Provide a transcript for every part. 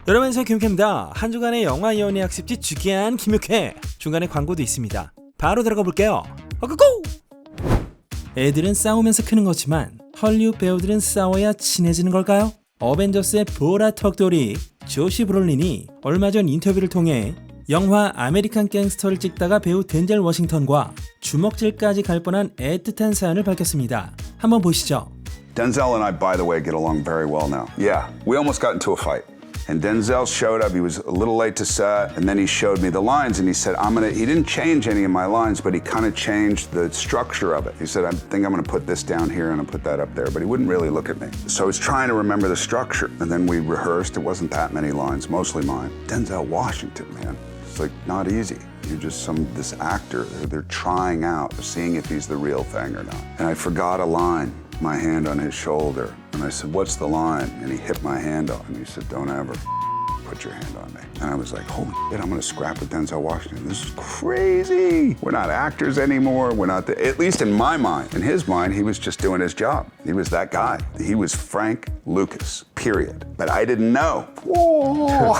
여러분 안녕하세요, 김육회입니다. 한 주간의 영화 연예 학습지 주기한 김육회. 중간에 광고도 있습니다. 바로 들어가 볼게요. 고고! 애들은 싸우면서 크는 거지만 헐리우드 배우들은 싸워야 친해지는 걸까요? 어벤져스의 보라 턱돌이 조시 브롤린이 얼마 전 인터뷰를 통해 영화 아메리칸 갱스터를 찍다가 배우 덴젤 워싱턴과 주먹질까지 갈 뻔한 애틋한 사연을 밝혔습니다. 한번 보시죠. Denzel and I, by the way, get along very well now. Yeah, we almost got into a fight. And Denzel showed up, he was a little late to set, and then he showed me the lines and he said, he didn't change any of my lines, but he kind of changed the structure of it. He said, I think I'm gonna put this down here and I'll put that up there, but he wouldn't really look at me. So I was trying to remember the structure, and then we rehearsed, it wasn't that many lines, mostly mine. Denzel Washington, man, it's like not easy. You're just this actor, they're trying out, seeing if he's the real thing or not. And I forgot a line. My hand on his shoulder, and I said, what's the line? And he hit my hand off, and he said, don't ever put your hand on me. And I was like, holy shit, I'm gonna scrap with Denzel Washington. This is crazy. We're not actors anymore. We're not, at least in my mind. In his mind, he was just doing his job. He was that guy. He was Frank Lucas, period. But I didn't know. Whoa.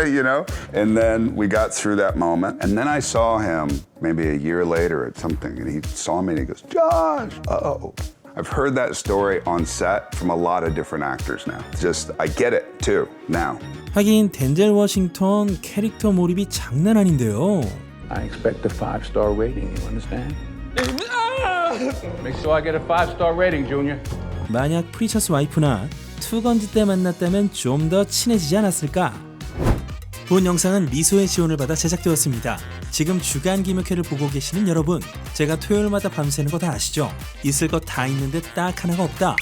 You know? And then we got through that moment. And then I saw him maybe a year later at something, and he saw me and he goes, Josh, uh-oh. I've heard that story on set from a lot of different actors now. Just, I get it too, now. 하긴 덴젤 워싱턴 캐릭터 몰입이 장난 아닌데요. I expect a 5-star rating, you understand? Make sure I get a 5-star rating, Junior. 만약 프리처스 와이프나 투건즈 때 만났다면 좀 더 친해지지 않았을까? 본 영상은 미소의 지원을 받아 제작되었습니다. 지금 주간 김육회를 보고 계시는 여러분, 제가 토요일마다 밤새는 거 다 아시죠? 있을 거 다 있는데 딱 하나가 없다.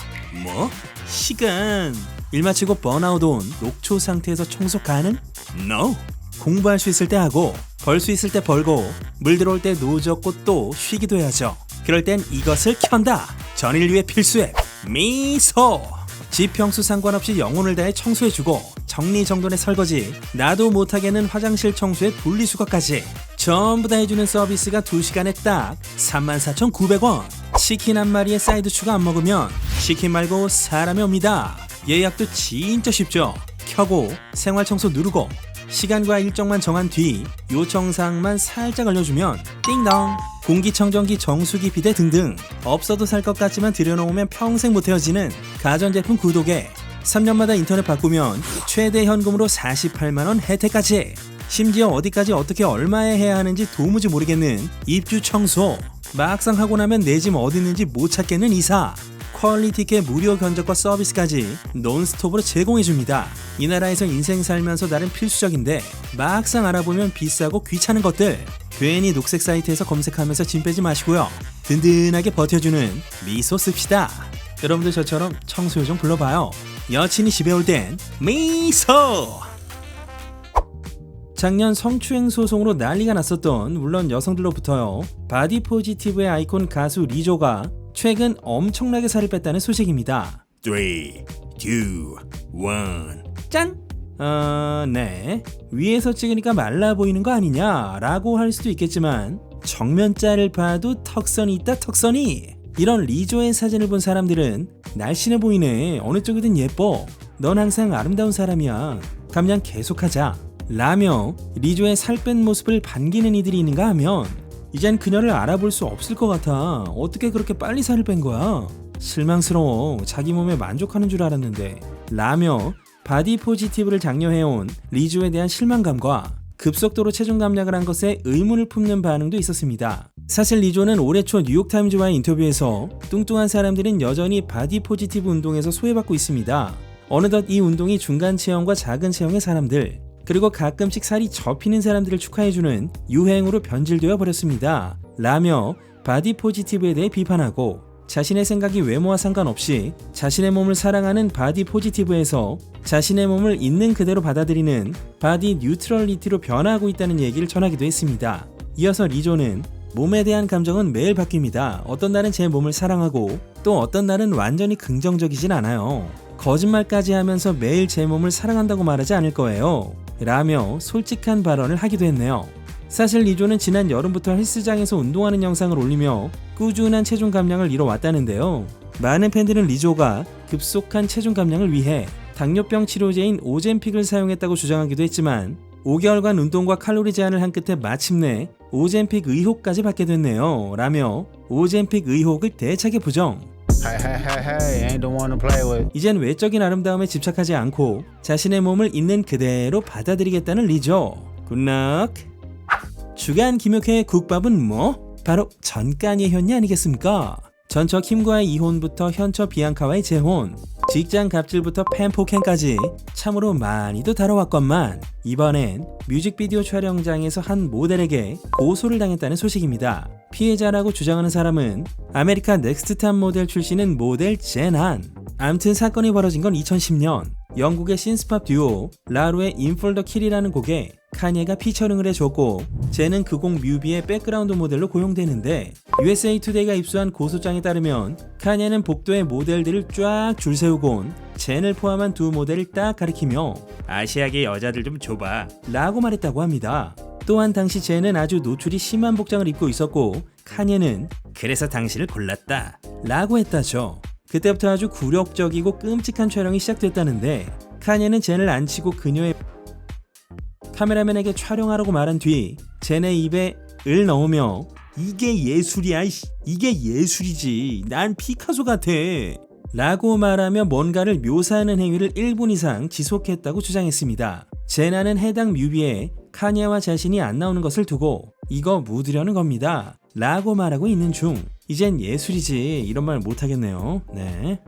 뭐? 시간! 일 마치고 번아웃 온 녹초 상태에서 청소 가능? No! 공부할 수 있을 때 하고, 벌 수 있을 때 벌고, 물 들어올 때 노젓고 또 쉬기도 해야죠. 그럴 땐 이것을 켠다! 전일 위해 필수 앱 미소! 지평수 상관없이 영혼을 다해 청소해주고 정리정돈의 설거지, 나도 못하겠는 화장실 청소의 분리수거까지 전부 다 해주는 서비스가 2시간에 딱 34,900원. 치킨 한 마리에 사이드 추가 안 먹으면 치킨 말고 사람이 옵니다. 예약도 진짜 쉽죠. 켜고 생활청소 누르고 시간과 일정만 정한 뒤 요청사항만 살짝 알려주면 띵동. 공기청정기, 정수기, 비데 등등 없어도 살 것 같지만 들여놓으면 평생 못 헤어지는 가전제품 구독에 3년마다 인터넷 바꾸면 최대 현금으로 48만원 혜택까지. 심지어 어디까지 어떻게 얼마에 해야 하는지 도무지 모르겠는 입주 청소, 막상 하고 나면 내 집 어디 있는지 못 찾겠는 이사, 퀄리티케 무료 견적과 서비스까지 논스톱으로 제공해줍니다. 이 나라에서 인생 살면서 나름 필수적인데 막상 알아보면 비싸고 귀찮은 것들, 괜히 녹색 사이트에서 검색하면서 짐 빼지 마시고요. 든든하게 버텨주는 미소 씁시다. 여러분들 저처럼 청소 요정 불러봐요. 여친이 집에 올 땐 미소! 작년 성추행 소송으로 난리가 났었던, 물론 여성들로부터요, 바디 포지티브의 아이콘 가수 리조가 최근 엄청나게 살을 뺐다는 소식입니다. 3, 2, 1, 짠! 네. 위에서 찍으니까 말라 보이는 거 아니냐 라고 할 수도 있겠지만 정면짤을 봐도 턱선이 있다, 턱선이. 이런 리조의 사진을 본 사람들은 날씬해 보이네, 어느 쪽이든 예뻐, 넌 항상 아름다운 사람이야, 감량 계속하자 라며 리조의 살 뺀 모습을 반기는 이들이 있는가 하면 이젠 그녀를 알아볼 수 없을 것 같아. 어떻게 그렇게 빨리 살을 뺀 거야? 실망스러워. 자기 몸에 만족하는 줄 알았는데 라며 바디 포지티브를 장려해온 리조에 대한 실망감과 급속도로 체중 감량을 한 것에 의문을 품는 반응도 있었습니다. 사실 리조는 올해 초 뉴욕타임즈와의 인터뷰에서 뚱뚱한 사람들은 여전히 바디 포지티브 운동에서 소외받고 있습니다. 어느덧 이 운동이 중간 체형과 작은 체형의 사람들, 그리고 가끔씩 살이 접히는 사람들을 축하해주는 유행으로 변질되어 버렸습니다. 라며 바디 포지티브에 대해 비판하고, 자신의 생각이 외모와 상관없이 자신의 몸을 사랑하는 바디 포지티브에서 자신의 몸을 있는 그대로 받아들이는 바디 뉴트럴리티로 변화하고 있다는 얘기를 전하기도 했습니다. 이어서 리조는 몸에 대한 감정은 매일 바뀝니다. 어떤 날은 제 몸을 사랑하고 또 어떤 날은 완전히 긍정적이진 않아요. 거짓말까지 하면서 매일 제 몸을 사랑한다고 말하지 않을 거예요. 라며 솔직한 발언을 하기도 했네요. 사실 리조는 지난 여름부터 헬스장에서 운동하는 영상을 올리며 꾸준한 체중 감량을 이뤄왔다는데요. 많은 팬들은 리조가 급속한 체중 감량을 위해 당뇨병 치료제인 오젬픽을 사용했다고 주장하기도 했지만 5개월간 운동과 칼로리 제한을 한 끝에 마침내 오젬픽 의혹까지 받게 됐네요 라며 오젬픽 의혹을 대차게 부정. Hey, ain't the one to play with. 이젠 외적인 아름다움에 집착하지 않고 자신의 몸을 있는 그대로 받아들이겠다는 리조. 굿락. 주간 김효혜의 국밥은 뭐? 바로 전까니의 현이 아니겠습니까? 전처 킴과의 이혼부터 현처 비앙카와의 재혼, 직장 갑질부터 팬폭행까지 참으로 많이도 다뤄왔건만 이번엔 뮤직비디오 촬영장에서 한 모델에게 고소를 당했다는 소식입니다. 피해자라고 주장하는 사람은 아메리카 넥스트탑 모델 출신인 모델 제난. 암튼 사건이 벌어진 건 2010년 영국의 신스팝 듀오 라루의 In For The Kill이라는 곡에 카니에가 피처링을 해줬고 젠은 그 곡 뮤비의 백그라운드 모델로 고용되는데 USA 투데이가 입수한 고소장에 따르면 카니에는 복도에 모델들을 쫙 줄 세우고 온 젠을 포함한 두 모델을 딱 가리키며 아시아계 여자들 좀 줘봐 라고 말했다고 합니다. 또한 당시 젠은 아주 노출이 심한 복장을 입고 있었고 카니에는 그래서 당신을 골랐다 라고 했다죠. 그때부터 아주 굴욕적이고 끔찍한 촬영이 시작됐다는데 카니에는 젠을 앉히고 그녀의 카메라맨에게 촬영하라고 말한 뒤 젠의 입에 을 넣으며 이게 예술이야 이게 예술이지 난 피카소 같아 라고 말하며 뭔가를 묘사하는 행위를 1분 이상 지속했다고 주장했습니다. 제나는 해당 뮤비에 카니에와 자신이 안 나오는 것을 두고 이거 묻으려는 겁니다 라고 말하고 있는 중 이젠 예술이지 이런 말 못하겠네요. 네.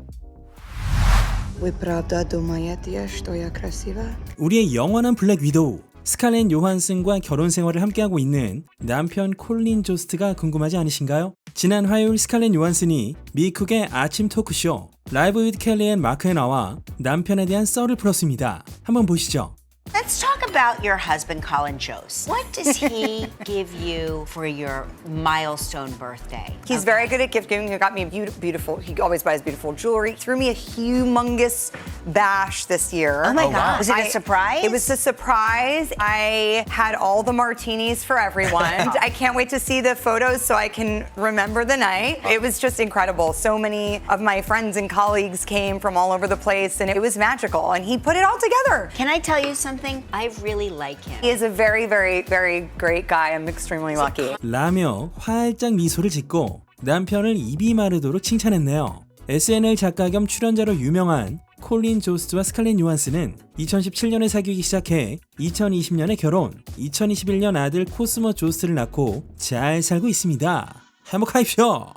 Вы правда думаете, что я красива? 우리의 영원한 블랙 위도우 스칼렛 요한슨과 결혼 생활을 함께하고 있는 남편 콜린 조스트가 궁금하지 않으신가요? 지난 화요일 스칼렛 요한슨이 미쿡의 아침 토크쇼 라이브 위드 켈리 앤 마크에 나와 남편에 대한 썰을 풀었습니다. 한번 보시죠. Let's talk about your husband, Colin Jost. What does he give you for your milestone birthday? He's very good at gift giving. He got me beautiful. He always buys beautiful jewelry. Threw me a humongous bash this year. Oh my God. Was it a surprise? It was a surprise. I had all the martinis for everyone. I can't wait to see the photos so I can remember the night. It was just incredible. So many of my friends and colleagues came from all over the place and it was magical. And he put it all together. Can I tell you something? I really like him. He is a very, very, very great guy. I'm extremely lucky. 라며 활짝 미소를 짓고 남편을 입이 마르도록 칭찬했네요. SNL 작가 겸 출연자로 유명한 콜린 조스트와 스칼렛 요한슨은 2017년에 사귀기 시작해 2020년에 결혼, 2021년 아들 코스모 조스트를 낳고 잘 살고 있습니다. 행복하십시오.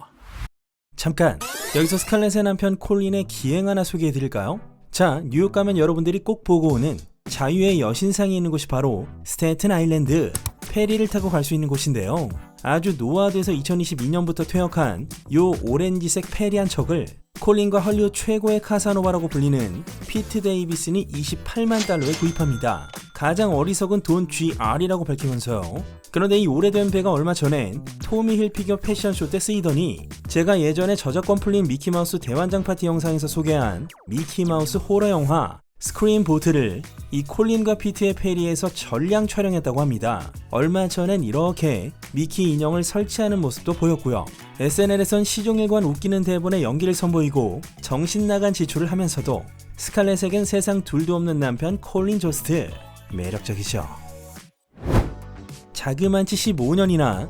잠깐, 여기서 스칼렛의 남편 콜린의 기행 하나 소개해드릴까요? 자, 뉴욕 가면 여러분들이 꼭 보고 오는 자유의 여신상이 있는 곳이 바로 스태튼 아일랜드. 페리를 타고 갈 수 있는 곳인데요. 아주 노화돼서 2022년부터 퇴역한 요 오렌지색 페리 한 척을 콜린과 헐리우드 최고의 카사노바라고 불리는 피트 데이비슨이 28만 달러에 구입합니다. 가장 어리석은 돈 GR이라고 밝히면서요. 그런데 이 오래된 배가 얼마 전엔 토미 힐피겨 패션쇼 때 쓰이더니 제가 예전에 저작권 풀린 미키마우스 대환장 파티 영상에서 소개한 미키마우스 호러 영화 스크림 보트를 이 콜린과 피트의 페리에서 전량 촬영했다고 합니다. 얼마 전엔 이렇게 미키 인형을 설치하는 모습도 보였고요. SNL에선 시종일관 웃기는 대본에 연기를 선보이고 정신나간 지출을 하면서도 스칼렛에겐 세상 둘도 없는 남편 콜린 조스트. 매력적이죠. 자그만치 15년이나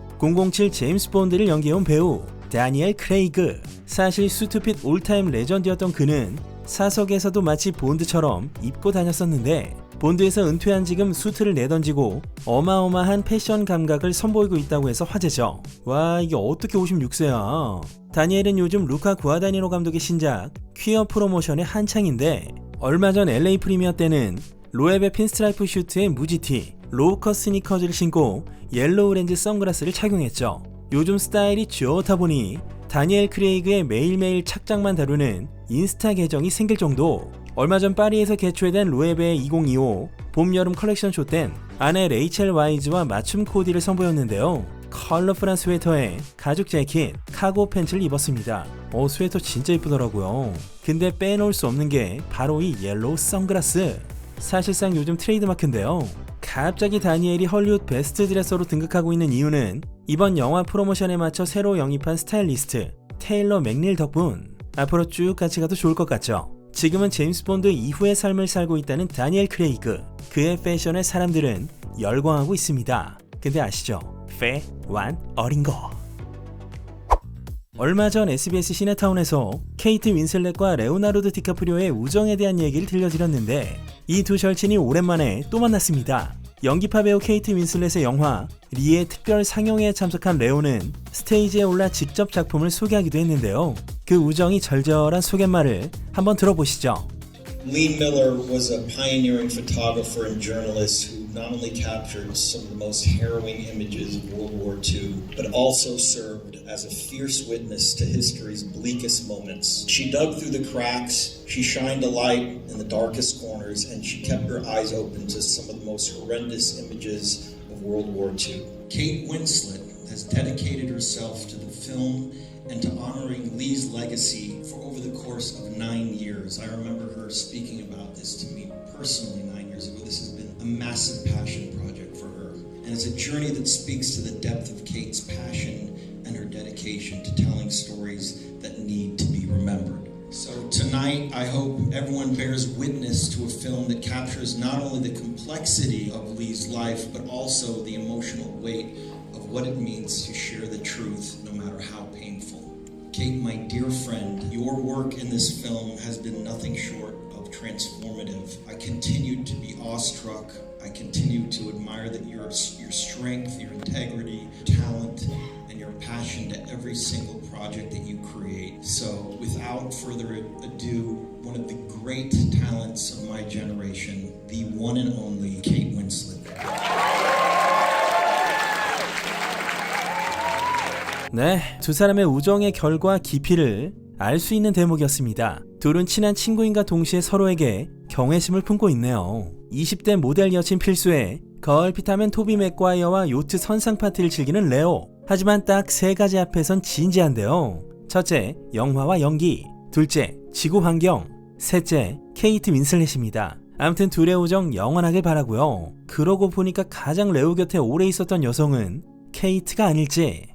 007 제임스 본드를 연기해온 배우 다니엘 크레이그. 사실 수트핏 올타임 레전드였던 그는 사석에서도 마치 본드처럼 입고 다녔었는데 본드에서 은퇴한 지금 수트를 내던지고 어마어마한 패션 감각을 선보이고 있다고 해서 화제죠. 와, 이게 어떻게 56세야. 다니엘은 요즘 루카 구아다니노 감독의 신작 퀴어 프로모션의 한창인데 얼마 전 LA 프리미어 때는 로앱의 핀스트라이프 슈트에 무지티, 로우컷 스니커즈를 신고 옐로우 렌즈 선글라스를 착용했죠. 요즘 스타일이 좋다 보니 다니엘 크레이그의 매일매일 착장만 다루는 인스타 계정이 생길 정도. 얼마 전 파리에서 개최된 로에베의 2025 봄 여름 컬렉션 쇼 땐 아내 레이첼 와이즈와 맞춤 코디를 선보였는데요. 컬러풀한 스웨터에 가죽 재킷, 카고 팬츠를 입었습니다. 스웨터 진짜 이쁘더라고요. 근데 빼놓을 수 없는 게 바로 이 옐로우 선글라스. 사실상 요즘 트레이드마크인데요. 갑자기 다니엘이 헐리우드 베스트 드레서로 등극하고 있는 이유는 이번 영화 프로모션에 맞춰 새로 영입한 스타일리스트 테일러 맥닐 덕분. 앞으로 쭉 같이 가도 좋을 것 같죠. 지금은 제임스 본드 이후의 삶을 살고 있다는 다니엘 크레이그. 그의 패션에 사람들은 열광하고 있습니다. 근데 아시죠? 완 어린 거. 얼마 전 SBS 시네타운에서 케이트 윈슬렛과 레오나르도 디카프리오의 우정에 대한 얘기를 들려드렸는데 이 두 절친이 오랜만에 또 만났습니다. 연기파 배우 케이트 윈슬렛의 영화 리의 특별 상영회에 참석한 레오는 스테이지에 올라 직접 작품을 소개하기도 했는데요. 그 우정이 절절한 소개말을 한번 들어보시죠. Lee Miller was a pioneering photographer and journalist who not only captured some of the most harrowing images of World War II, but also served as a fierce witness to history's bleakest moments. She dug through the cracks, she shined a light in the darkest corners, and she kept her eyes open to some of the most horrendous images of World War II. Kate Winslet has dedicated herself to the film and to honoring Lee's legacy for over the course of 9 years. I remember her speaking about this to me personally 9 years ago. This has been a massive passion project for her. And it's a journey that speaks to the depth of Kate's passion and her dedication to telling stories that need to be remembered. So tonight, I hope everyone bears witness to a film that captures not only the complexity of Lee's life, but also the emotional weight of what it means to share the truth, no matter how painful. Kate, my dear friend, your work in this film has been nothing short of transformative. I continue to be awestruck. I continue to admire that your strength, your integrity, talent, and your passion to every single project that you create. So, without further ado, one of the great talents of my generation, the one and only Kate Winslet. 네, 두 사람의 우정의 결과 깊이를 알 수 있는 대목이었습니다. 둘은 친한 친구인가 동시에 서로에게 경외심을 품고 있네요. 20대 모델 여친 필수에 가을빛하면 토비 맥과이어와 요트 선상 파티를 즐기는 레오. 하지만 딱 3가지 앞에선 진지한데요. 첫째, 영화와 연기. 둘째, 지구 환경. 셋째, 케이트 윈슬렛입니다. 아무튼 둘의 우정 영원하길 바라고요. 그러고 보니까 가장 레오 곁에 오래 있었던 여성은 케이트가 아닐지.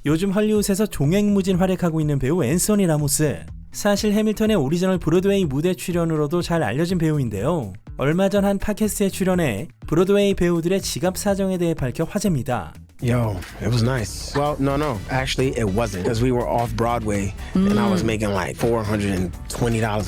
요즘 헐리우드에서 종횡무진 활약하고 있는 배우 앤서니 라모스. 사실 해밀턴의 오리지널 브로드웨이 무대 출연으로도 잘 알려진 배우인데요. 얼마 전 한 팟캐스트에 출연해 브로드웨이 배우들의 지갑 사정에 대해 밝혀 화제입니다. Yo, it was nice. Well, no. Actually, it wasn't. Because we were off Broadway and I was making like $420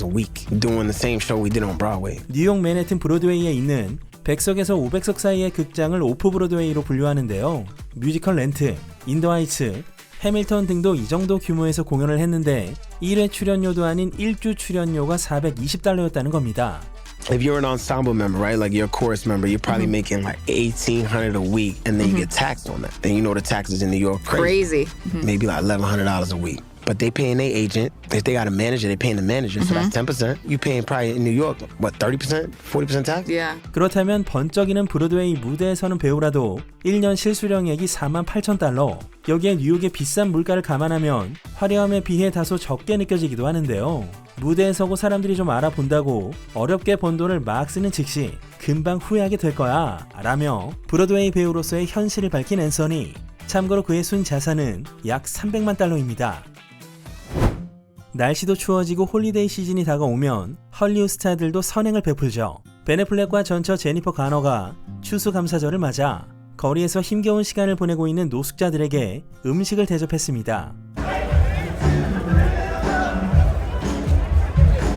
a week doing the same show we did on Broadway. 뉴욕 맨해튼 브로드웨이에 있는 100석에서 500석 사이의 극장을 오프 브로드웨이로 분류하는데요. 뮤지컬 렌트, 인더하이츠, 해밀턴 등도 이 정도 규모에서 공연을 했는데 1회 출연료도 아닌 1주 출연료가 $420였다는 겁니다. If you're an ensemble member, right, like you're a chorus member, you're probably making like $1,800 a week, and then you get taxed on that. And you know the taxes in New York crazy. Maybe like $1,100 a week. But they paying their agent. If they got a manager, they paying the manager. So that's 10%. You paying probably in New York, what, 30%? 40% tax? Yeah. 그렇다면 번쩍이는 브로드웨이 무대에 서는 배우라도 1년 실수령액이 $48,000. 여기에 뉴욕의 비싼 물가를 감안하면 화려함에 비해 다소 적게 느껴지기도 하는데요. 무대에 서고 사람들이 좀 알아본다고 어렵게 번 돈을 막 쓰는 즉시 금방 후회하게 될 거야 라며 브로드웨이 배우로서의 현실을 밝힌 앤서니. 참고로 그의 순 자산은 약 $300만. 날씨도 추워지고 홀리데이 시즌이 다가오면 헐리우드 스타들도 선행을 베풀죠. 벤 애플렉과 전처 제니퍼 가너가 추수감사절을 맞아 거리에서 힘겨운 시간을 보내고 있는 노숙자들에게 음식을 대접했습니다.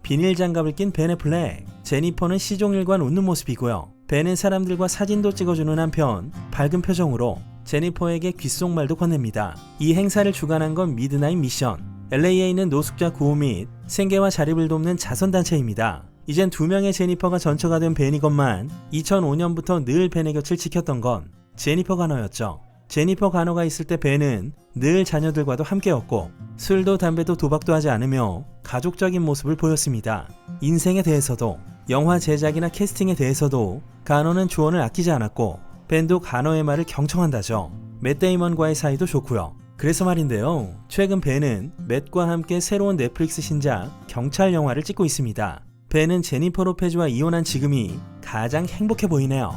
비닐 장갑을 낀 벤 애플렉, 제니퍼는 시종일관 웃는 모습이고요. 벤은 사람들과 사진도 찍어주는 한편 밝은 표정으로 제니퍼에게 귓속말도 건넵니다. 이 행사를 주관한 건 미드나잇 미션, LA에 있는 노숙자 구호 및 생계와 자립을 돕는 자선단체입니다. 이젠 2명의 제니퍼가 전처가 된 벤이건만 2005년부터 늘 벤의 곁을 지켰던 건 제니퍼 가너였죠. 제니퍼 가너가 있을 때 벤은 늘 자녀들과도 함께였고 술도 담배도 도박도 하지 않으며 가족적인 모습을 보였습니다. 인생에 대해서도 영화 제작이나 캐스팅에 대해서도 가너는 조언을 아끼지 않았고 벤도 가너의 말을 경청한다죠. 맷 데이먼과의 사이도 좋고요. 그래서 말인데요. 최근 벤은 맷과 함께 새로운 넷플릭스 신작 경찰 영화를 찍고 있습니다. 벤은 제니퍼 로페즈와 이혼한 지금이 가장 행복해 보이네요.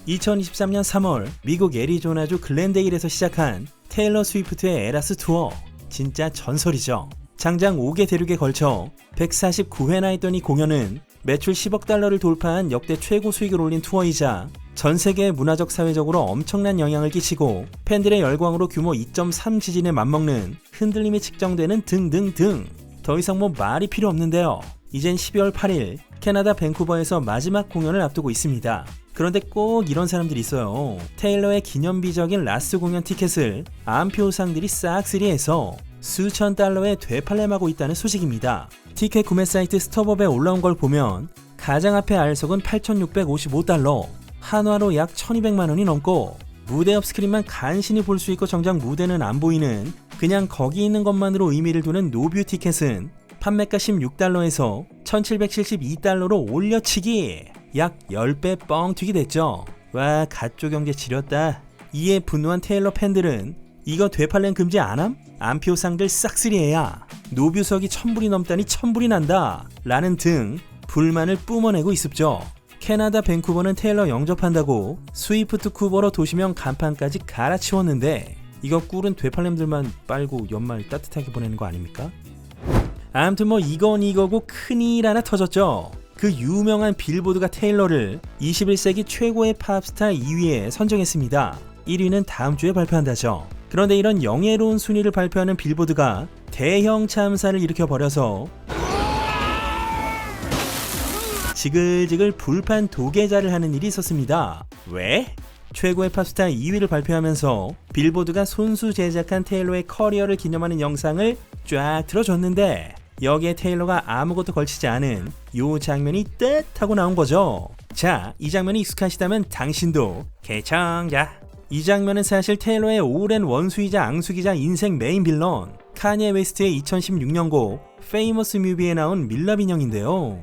2023년 3월 미국 애리조나주 글렌데일에서 시작한 테일러 스위프트의 에라스 투어. 진짜 전설이죠. 장장 5개 대륙에 걸쳐 149회나 했던 이 공연은 매출 10억 달러를 돌파한 역대 최고 수익을 올린 투어이자 전 세계 문화적 사회적으로 엄청난 영향을 끼치고 팬들의 열광으로 규모 2.3 지진에 맞먹는 흔들림이 측정되는 등등등. 더 이상 뭐 말이 필요 없는데요. 이젠 12월 8일 캐나다 밴쿠버에서 마지막 공연을 앞두고 있습니다. 그런데 꼭 이런 사람들이 있어요. 테일러의 기념비적인 라스트 공연 티켓을 암표상들이 싹쓸이해서 수천 달러에 되팔렘하고 있다는 소식입니다. 티켓 구매 사이트 스톱업에 올라온 걸 보면 가장 앞에 알석은 8,655달러, 한화로 약 1,200만 원이 넘고 무대 옆 스크린만 간신히 볼 수 있고 정작 무대는 안 보이는 그냥 거기 있는 것만으로 의미를 두는 노뷰 티켓은 판매가 16달러에서 1,772달러로 올려치기! 약 10배 뻥튀기 됐죠. 와, 가쪼 경제 지렸다. 이에 분노한 테일러 팬들은 이거 되팔렘 금지 안함? 암표상들 싹쓸이해야 노뷰석이 1,000불이 넘다니 1,000불이 난다 라는 등 불만을 뿜어내고 있었죠. 캐나다 밴쿠버는 테일러 영접한다고 스위프트 쿠버로 도시명 간판까지 갈아치웠는데 이거 꿀은 되팔렘들만 빨고 연말 따뜻하게 보내는 거 아닙니까? 아무튼 뭐 이건 이거고 큰일 하나 터졌죠. 그 유명한 빌보드가 테일러를 21세기 최고의 팝스타 2위에 선정했습니다. 1위는 다음 주에 발표한다죠. 그런데 이런 영예로운 순위를 발표하는 빌보드가 대형 참사를 일으켜버려서 지글지글 불판 도계자를 하는 일이 있었습니다. 왜? 최고의 팝스타 2위를 발표하면서 빌보드가 손수 제작한 테일러의 커리어를 기념하는 영상을 쫙 틀어줬는데 여기에 테일러가 아무것도 걸치지 않은 요 장면이 떼 하고 나온 거죠. 자, 이 장면이 익숙하시다면 당신도 개청자. 이 장면은 사실 테일러의 오랜 원수이자 앙숙이자 인생 메인 빌런 카니에 웨스트의 2016년곡 Famous Movie에 나온 밀랍 인형인데요.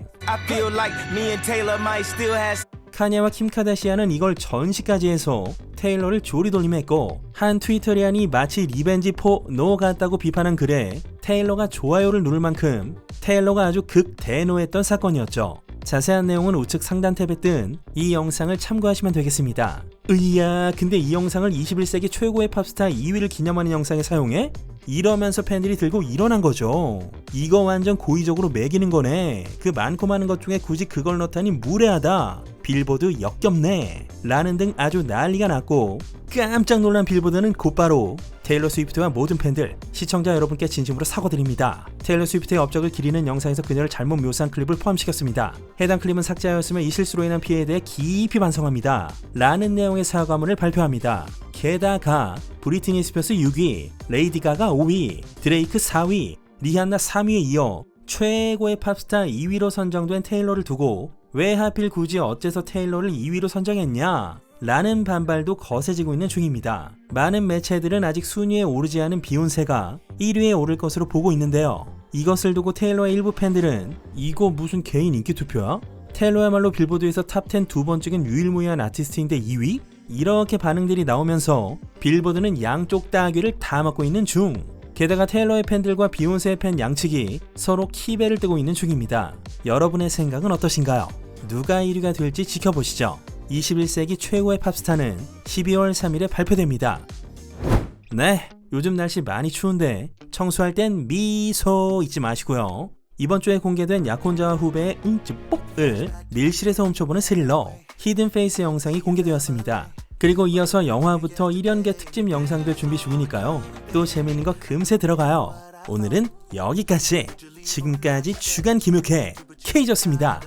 카니에와 킴 카다시안은 이걸 전시까지 해서 테일러를 조리돌림했고 한 트위터리안이 마치 리벤지 포 노 같다고 비판한 글에 테일러가 좋아요를 누를 만큼 테일러가 아주 극대노했던 사건이었죠. 자세한 내용은 우측 상단 탭에 뜬 이 영상을 참고하시면 되겠습니다. 으이야, 근데 이 영상을 21세기 최고의 팝스타 2위를 기념하는 영상에 사용해? 이러면서 팬들이 들고 일어난 거죠. 이거 완전 고의적으로 매기는 거네. 그 많고 많은 것 중에 굳이 그걸 넣다니 무례하다. 빌보드 역겹네. 라는 등 아주 난리가 났고 깜짝 놀란 빌보드는 곧바로 테일러 스위프트와 모든 팬들, 시청자 여러분께 진심으로 사과드립니다. 테일러 스위프트의 업적을 기리는 영상에서 그녀를 잘못 묘사한 클립을 포함시켰습니다. 해당 클립은 삭제하였으며 이 실수로 인한 피해에 대해 깊이 반성합니다. 라는 내용의 사과문을 발표합니다. 게다가 브리트니 스피어스 6위, 레이디 가가 5위, 드레이크 4위, 리한나 3위에 이어 최고의 팝스타 2위로 선정된 테일러를 두고 왜 하필 굳이 어째서 테일러를 2위로 선정했냐? 라는 반발도 거세지고 있는 중입니다. 많은 매체들은 아직 순위에 오르지 않은 비욘세가 1위에 오를 것으로 보고 있는데요. 이것을 두고 테일러의 일부 팬들은 이거 무슨 개인 인기 투표야? 테일러야말로 빌보드에서 탑10 두 번 찍은 유일무이한 아티스트인데 2위? 이렇게 반응들이 나오면서 빌보드는 양쪽 따귀를 다 맞고 있는 중. 게다가 테일러의 팬들과 비욘세의 팬 양측이 서로 키배를 뜨고 있는 중입니다. 여러분의 생각은 어떠신가요? 누가 1위가 될지 지켜보시죠. 21세기 최고의 팝스타는 12월 3일에 발표됩니다. 네, 요즘 날씨 많이 추운데 청소할 땐 미소 잊지 마시고요. 이번 주에 공개된 약혼자와 후배의 응집복을 밀실에서 훔쳐보는 스릴러 히든 페이스 영상이 공개되었습니다. 그리고 이어서 영화부터 1연계 특집 영상도 준비 중이니까요. 또 재밌는 거 금세 들어가요. 오늘은 여기까지. 지금까지 주간 김육회 K졌습니다.